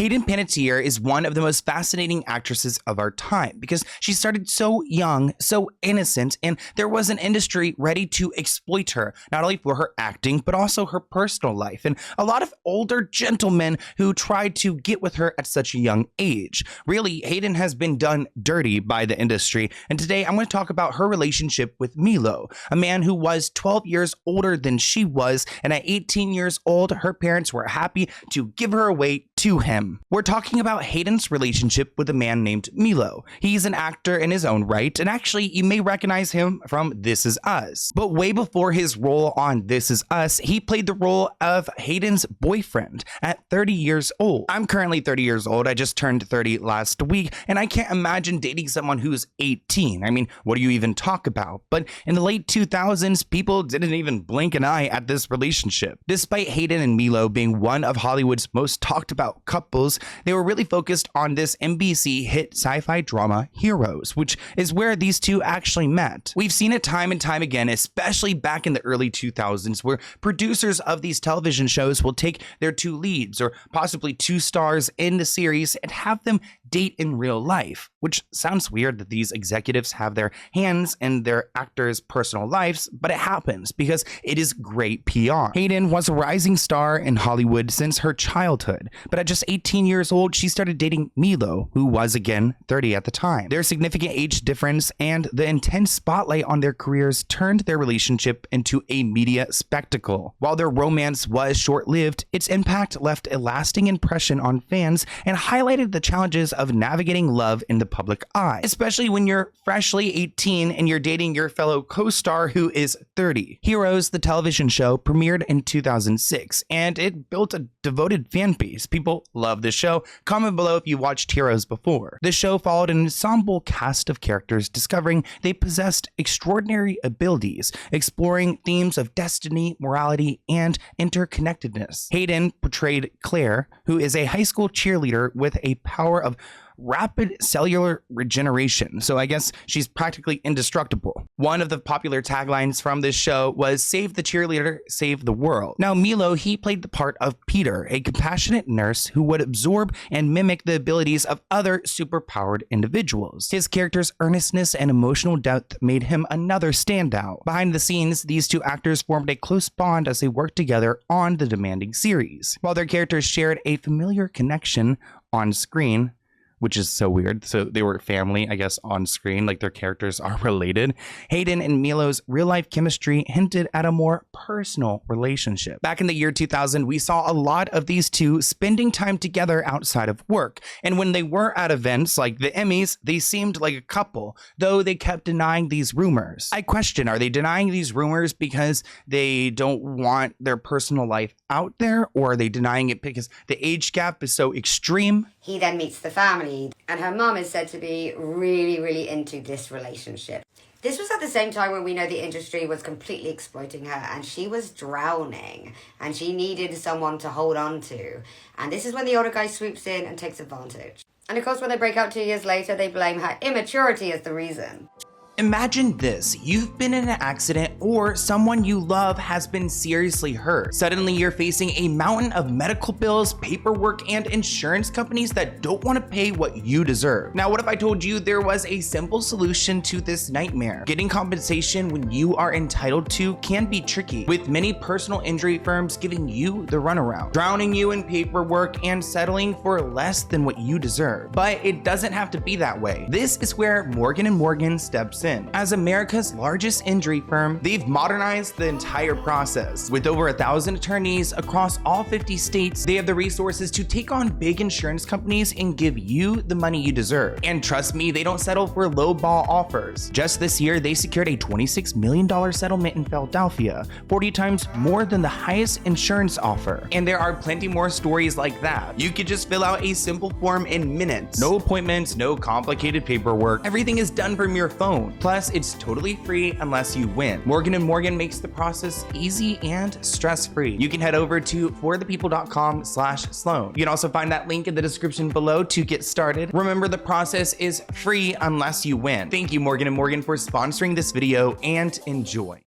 Hayden Panettiere is one of the most fascinating actresses of our time because she started so young, so innocent, and there was an industry ready to exploit her, not only for her acting, but also her personal life, and a lot of older gentlemen who tried to get with her at such a young age. Really, Hayden has been done dirty by the industry, and today I'm going to talk about her relationship with Milo, a man who was 12 years older than she was, and at 18 years old, her parents were happy to give her away to him. We're talking about Hayden's relationship with a man named Milo. He's an actor in his own right, and actually you may recognize him from This Is Us. But way before his role on This Is Us, he played the role of Hayden's boyfriend at 30 years old. I'm currently 30 years old. I just turned 30 last week, and I can't imagine dating someone who's 18. I mean, what do you even talk about? But in the late 2000s, people didn't even blink an eye at this relationship. Despite Hayden and Milo being one of Hollywood's most talked about couples, they were really focused on this NBC hit sci-fi drama Heroes, which is where these two actually met. We've seen it time and time again, especially back in the early 2000s, where producers of these television shows will take their two leads or possibly two stars in the series and have them date in real life, which sounds weird that these executives have their hands in their actors' personal lives, but it happens because it is great PR. Hayden was a rising star in Hollywood since her childhood, but at just 18 years old, she started dating Milo, who was again 30 at the time. Their significant age difference and the intense spotlight on their careers turned their relationship into a media spectacle. While their romance was short-lived, its impact left a lasting impression on fans and highlighted the challenges of navigating love in the public eye, especially when you're freshly 18 and you're dating your fellow co-star who is 30. Heroes, the television show, premiered in 2006, and it built a devoted fan base. People love this show. Comment below if you watched Heroes before. The show followed an ensemble cast of characters discovering they possessed extraordinary abilities, exploring themes of destiny, morality, and interconnectedness. Hayden portrayed Claire, who is a high school cheerleader with a power of rapid cellular regeneration, so I guess she's practically indestructible. One of the popular taglines from this show was "Save the cheerleader, save the world." Now Milo, he played the part of Peter, a compassionate nurse who would absorb and mimic the abilities of other superpowered individuals. His character's earnestness and emotional depth made him another standout. Behind the scenes, these two actors formed a close bond as they worked together on the demanding series. While their characters shared a familiar connection on screen, which is so weird. So they were family, I guess, on screen, like their characters are related. Hayden and Milo's real-life chemistry hinted at a more personal relationship. Back in the year 2000, we saw a lot of these two spending time together outside of work. And when they were at events like the Emmys, they seemed like a couple, though they kept denying these rumors. I question, are they denying these rumors because they don't want their personal life out there, or are they denying it because the age gap is so extreme? He then meets the family, and her mum is said to be really into this relationship. This was at the same time when we know the industry was completely exploiting her, and she was drowning, and she needed someone to hold on to. And this is when the older guy swoops in and takes advantage. And of course, when they break up 2 years later, they blame her immaturity as the reason. Imagine this, you've been in an accident or someone you love has been seriously hurt. Suddenly you're facing a mountain of medical bills, paperwork, and insurance companies that don't want to pay what you deserve. Now, what if I told you there was a simple solution to this nightmare? Getting compensation when you are entitled to can be tricky, with many personal injury firms giving you the runaround, drowning you in paperwork and settling for less than what you deserve. But it doesn't have to be that way. This is where Morgan & Morgan steps in. As America's largest injury firm, they've modernized the entire process. With over 1,000 attorneys across all 50 states, they have the resources to take on big insurance companies and give you the money you deserve. And trust me, they don't settle for low-ball offers. Just this year, they secured a $26 million settlement in Philadelphia, 40 times more than the highest insurance offer. And there are plenty more stories like that. You could just fill out a simple form in minutes. No appointments, no complicated paperwork. Everything is done from your phone. Plus, it's totally free unless you win. Morgan & Morgan makes the process easy and stress-free. You can head over to forthepeople.com/Sloan. You can also find that link in the description below to get started. Remember, the process is free unless you win. Thank you, Morgan & Morgan, for sponsoring this video, and enjoy.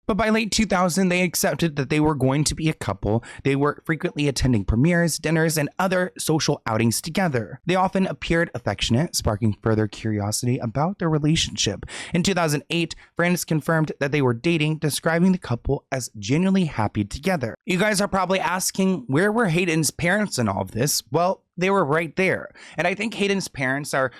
But by late 2000, they accepted that they were going to be a couple. They were frequently attending premieres, dinners, and other social outings together. They often appeared affectionate, sparking further curiosity about their relationship. In 2008, friends confirmed that they were dating, describing the couple as genuinely happy together. You guys are probably asking, where were Hayden's parents in all of this? Well, they were right there. And I think Hayden's parents are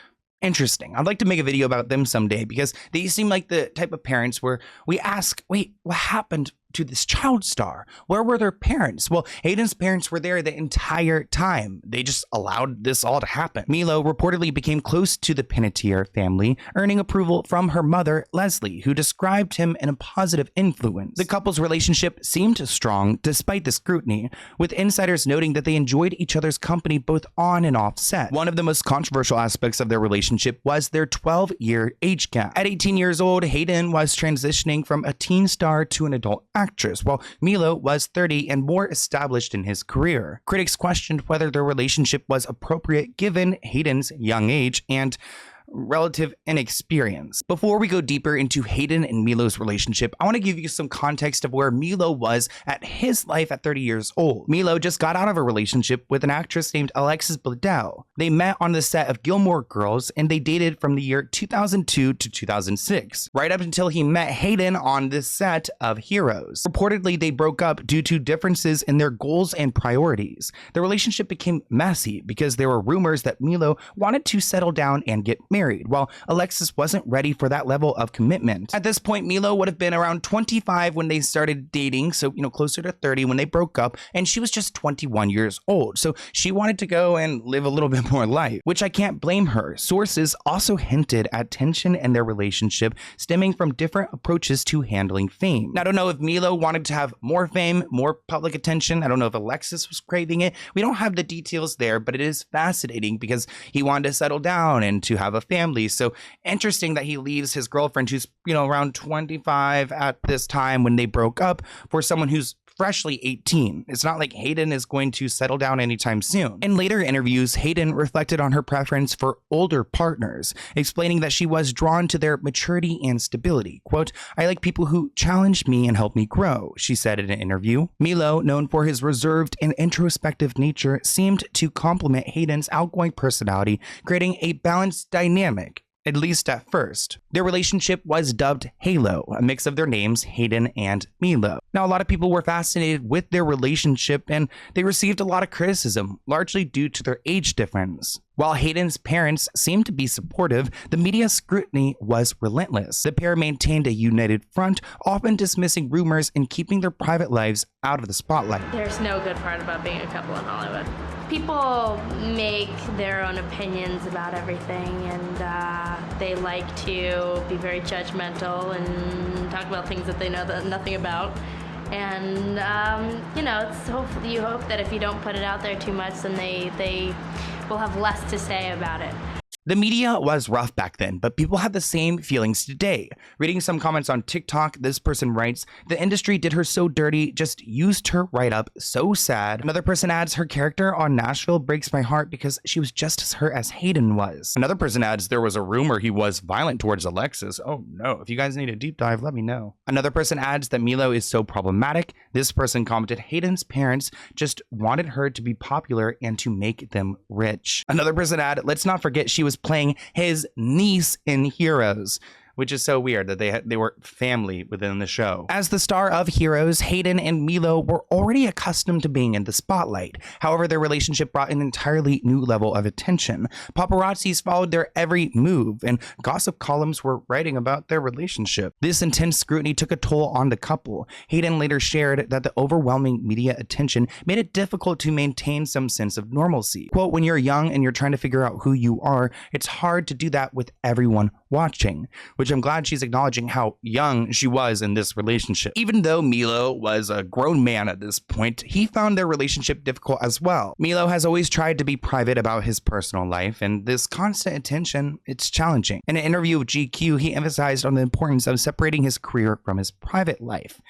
interesting. I'd like to make a video about them someday because they seem like the type of parents where we ask, wait, what happened to this child star? Where were their parents? Well, Hayden's parents were there the entire time. They just allowed this all to happen. Milo reportedly became close to the Panettiere family, earning approval from her mother, Leslie, who described him in a positive influence. The couple's relationship seemed strong despite the scrutiny, with insiders noting that they enjoyed each other's company both on and off set. One of the most controversial aspects of their relationship was their 12-year age gap. At 18 years old, Hayden was transitioning from a teen star to an adult actress, while Milo was 30 and more established in his career. Critics questioned whether their relationship was appropriate given Hayden's young age and relative inexperience. Before we go deeper into Hayden and Milo's relationship, I want to give you some context of where Milo was at his life at 30 years old. Milo just got out of a relationship with an actress named Alexis Bledel. They met on the set of Gilmore Girls and they dated from the year 2002 to 2006, right up until he met Hayden on the set of Heroes. Reportedly, they broke up due to differences in their goals and priorities. The relationship became messy because there were rumors that Milo wanted to settle down and get married, while Alexis wasn't ready for that level of commitment. At this point, Milo would have been around 25 when they started dating, so, closer to 30 when they broke up, and she was just 21 years old. So she wanted to go and live a little bit more life, which I can't blame her. Sources also hinted at tension in their relationship stemming from different approaches to handling fame. Now, I don't know if Milo wanted to have more fame, more public attention. I don't know if Alexis was craving it. We don't have the details there, but it is fascinating because he wanted to settle down and to have a family. So interesting that he leaves his girlfriend, who's, around 25 at this time when they broke up, for someone who's freshly 18. It's not like Hayden is going to settle down anytime soon. In later interviews, Hayden reflected on her preference for older partners, explaining that she was drawn to their maturity and stability. Quote, "I like people who challenge me and help me grow," she said in an interview. Milo, known for his reserved and introspective nature, seemed to complement Hayden's outgoing personality, creating a balanced dynamic, at least at first. Their relationship was dubbed Halo, a mix of their names, Hayden and Milo. Now, a lot of people were fascinated with their relationship and they received a lot of criticism, largely due to their age difference. While Hayden's parents seemed to be supportive, the media scrutiny was relentless. The pair maintained a united front, often dismissing rumors and keeping their private lives out of the spotlight. There's no good part about being a couple in Hollywood. People make their own opinions about everything, and they like to be very judgmental and talk about things that they know nothing about. And, you hope that if you don't put it out there too much, then they will have less to say about it. The media was rough back then, but people have the same feelings today. Reading some comments on TikTok, this person writes, "The industry did her so dirty, just used her right up, so sad." Another person adds, "Her character on Nashville breaks my heart because she was just as hurt as Hayden was." Another person adds, "There was a rumor he was violent towards Alexis." Oh no, if you guys need a deep dive, let me know. Another person adds that Milo is so problematic. This person commented, "Hayden's parents just wanted her to be popular and to make them rich." Another person added, "Let's not forget she was playing his niece in Heroes," which is so weird that they were family within the show. As the star of Heroes, Hayden and Milo were already accustomed to being in the spotlight. However, their relationship brought an entirely new level of attention. Paparazzis followed their every move, and gossip columns were writing about their relationship. This intense scrutiny took a toll on the couple. Hayden later shared that the overwhelming media attention made it difficult to maintain some sense of normalcy. Quote, "When you're young and you're trying to figure out who you are, it's hard to do that with everyone watching," which I'm glad she's acknowledging how young she was in this relationship. Even though Milo was a grown man at this point, he found their relationship difficult as well. Milo has always tried to be private about his personal life, and this constant attention, it's challenging. In an interview with GQ, he emphasized on the importance of separating his career from his private life.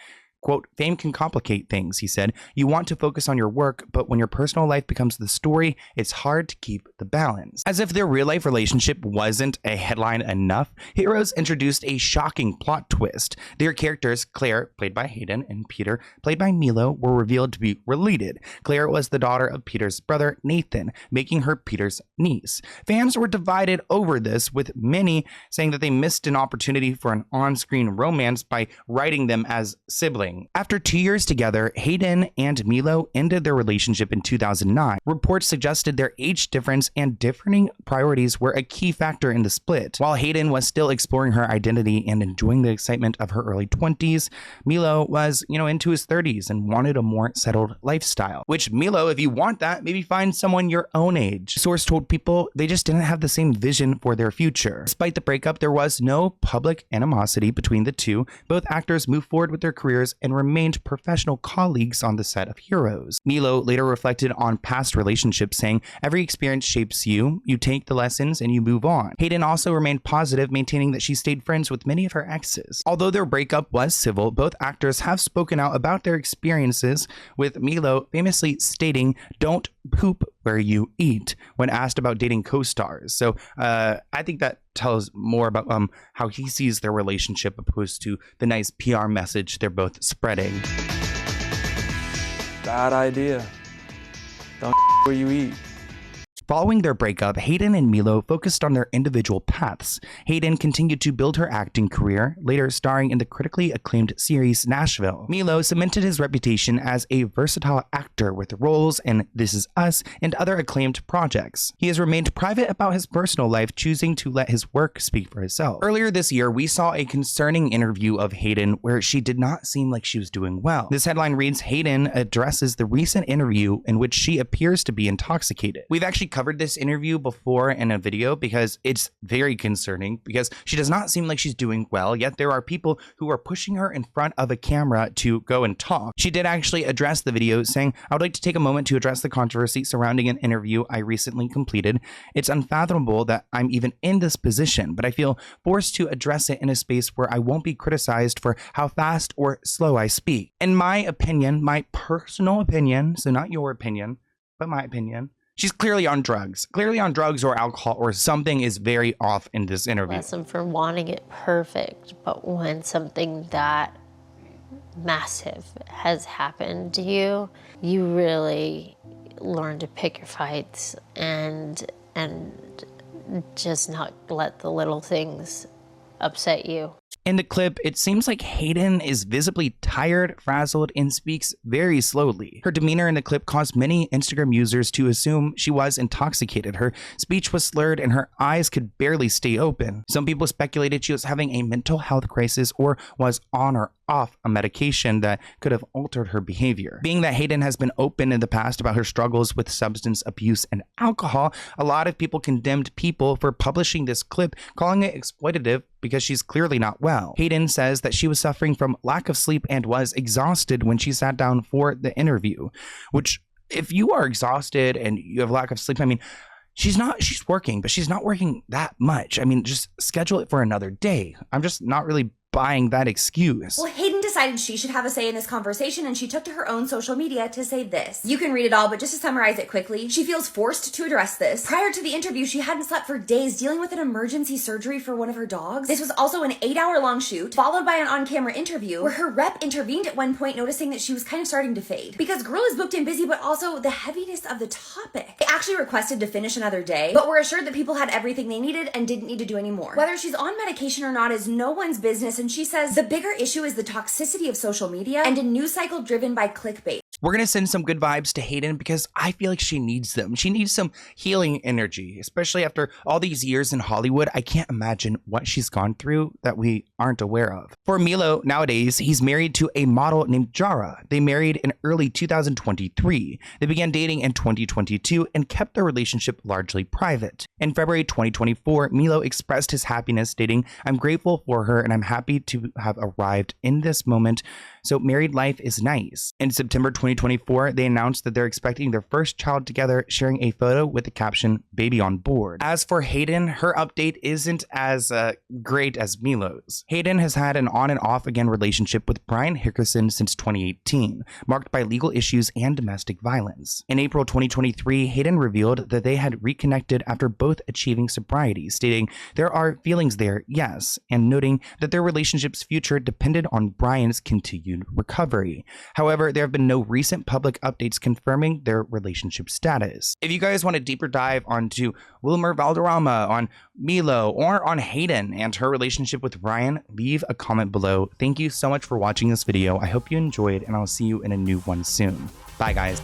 Quote, fame can complicate things, he said. You want to focus on your work, but when your personal life becomes the story, it's hard to keep the balance. As if their real-life relationship wasn't a headline enough, Heroes introduced a shocking plot twist. Their characters, Claire, played by Hayden, and Peter, played by Milo, were revealed to be related. Claire was the daughter of Peter's brother, Nathan, making her Peter's niece. Fans were divided over this, with many saying that they missed an opportunity for an on-screen romance by writing them as siblings. After 2 years together, Hayden and Milo ended their relationship in 2009. Reports suggested their age difference and differing priorities were a key factor in the split. While Hayden was still exploring her identity and enjoying the excitement of her early 20s, Milo was, into his 30s and wanted a more settled lifestyle. Which, Milo, if you want that, maybe find someone your own age. Source told People they just didn't have the same vision for their future. Despite the breakup, there was no public animosity between the two. Both actors moved forward with their careers and remained professional colleagues on the set of Heroes. Milo later reflected on past relationships, saying, every experience shapes you, you take the lessons, and you move on. Hayden also remained positive, maintaining that she stayed friends with many of her exes. Although their breakup was civil, both actors have spoken out about their experiences, with Milo famously stating, don't poop where you eat, when asked about dating co-stars. So I think that tells more about how he sees their relationship opposed to the nice PR message they're both spreading. Bad idea. Don't where you eat. Following their breakup, Hayden and Milo focused on their individual paths. Hayden continued to build her acting career, later starring in the critically acclaimed series Nashville. Milo cemented his reputation as a versatile actor with roles in This Is Us and other acclaimed projects. He has remained private about his personal life, choosing to let his work speak for itself. Earlier this year, we saw a concerning interview of Hayden where she did not seem like she was doing well. This headline reads, Hayden addresses the recent interview in which she appears to be intoxicated. We've actually covered this interview before in a video because it's very concerning, because she does not seem like she's doing well, yet there are people who are pushing her in front of a camera to go and talk. She did actually address the video, saying, I would like to take a moment to address the controversy surrounding an interview I recently completed. It's unfathomable that I'm even in this position, but I feel forced to address it in a space where I won't be criticized for how fast or slow I speak. In my opinion, my personal opinion, so not your opinion, but my opinion, she's clearly on drugs. Clearly on drugs or alcohol, or something is very off in this interview. Lesson for wanting it perfect, but when something that massive has happened to you, you really learn to pick your fights and just not let the little things upset you. In the clip, it seems like Hayden is visibly tired, frazzled, and speaks very slowly. Her demeanor in the clip caused many Instagram users to assume she was intoxicated. Her speech was slurred and her eyes could barely stay open. Some people speculated she was having a mental health crisis or was on or off a medication that could have altered her behavior. Being that Hayden has been open in the past about her struggles with substance abuse and alcohol, a lot of people condemned People for publishing this clip, calling it exploitative because she's clearly not well. Hayden says that she was suffering from lack of sleep and was exhausted when she sat down for the interview, which, if you are exhausted and you have lack of sleep, I mean, she's working, but she's not working that much. I mean, just schedule it for another day. I'm just not really buying that excuse. Well, Hayden decided she should have a say in this conversation, and she took to her own social media to say this. You can read it all, but just to summarize it quickly, she feels forced to address this. Prior to the interview, she hadn't slept for days, dealing with an emergency surgery for one of her dogs. This was also an 8-hour-long shoot, followed by an on-camera interview, where her rep intervened at one point, noticing that she was kind of starting to fade. Because girl is booked and busy, but also the heaviness of the topic. They actually requested to finish another day, but were assured that People had everything they needed and didn't need to do any more. Whether she's on medication or not is no one's business, and she says the bigger issue is the toxicity of social media and a news cycle driven by clickbait. We're going to send some good vibes to Hayden because I feel like she needs them. She needs some healing energy, especially after all these years in Hollywood. I can't imagine what she's gone through that we aren't aware of. For Milo, nowadays, he's married to a model named Jara. They married in early 2023. They began dating in 2022 and kept their relationship largely private. In February 2024, Milo expressed his happiness, stating, I'm grateful for her and I'm happy to have arrived in this moment. So married life is nice. In September 2024, 2024, they announced that they're expecting their first child together, sharing a photo with the caption, "Baby on board." As for Hayden, her update isn't as great as Milo's. Hayden has had an on and off again relationship with Brian Hickerson since 2018, marked by legal issues and domestic violence. In April 2023, Hayden revealed that they had reconnected after both achieving sobriety, stating, "There are feelings there, yes," and noting that their relationship's future depended on Brian's continued recovery. However, there have been no recent public updates confirming their relationship status. If you guys want a deeper dive onto Wilmer Valderrama, on Milo, or on Hayden and her relationship with Brian, leave a comment below. Thank you so much for watching this video. I hope you enjoyed, and I'll see you in a new one soon. Bye, guys.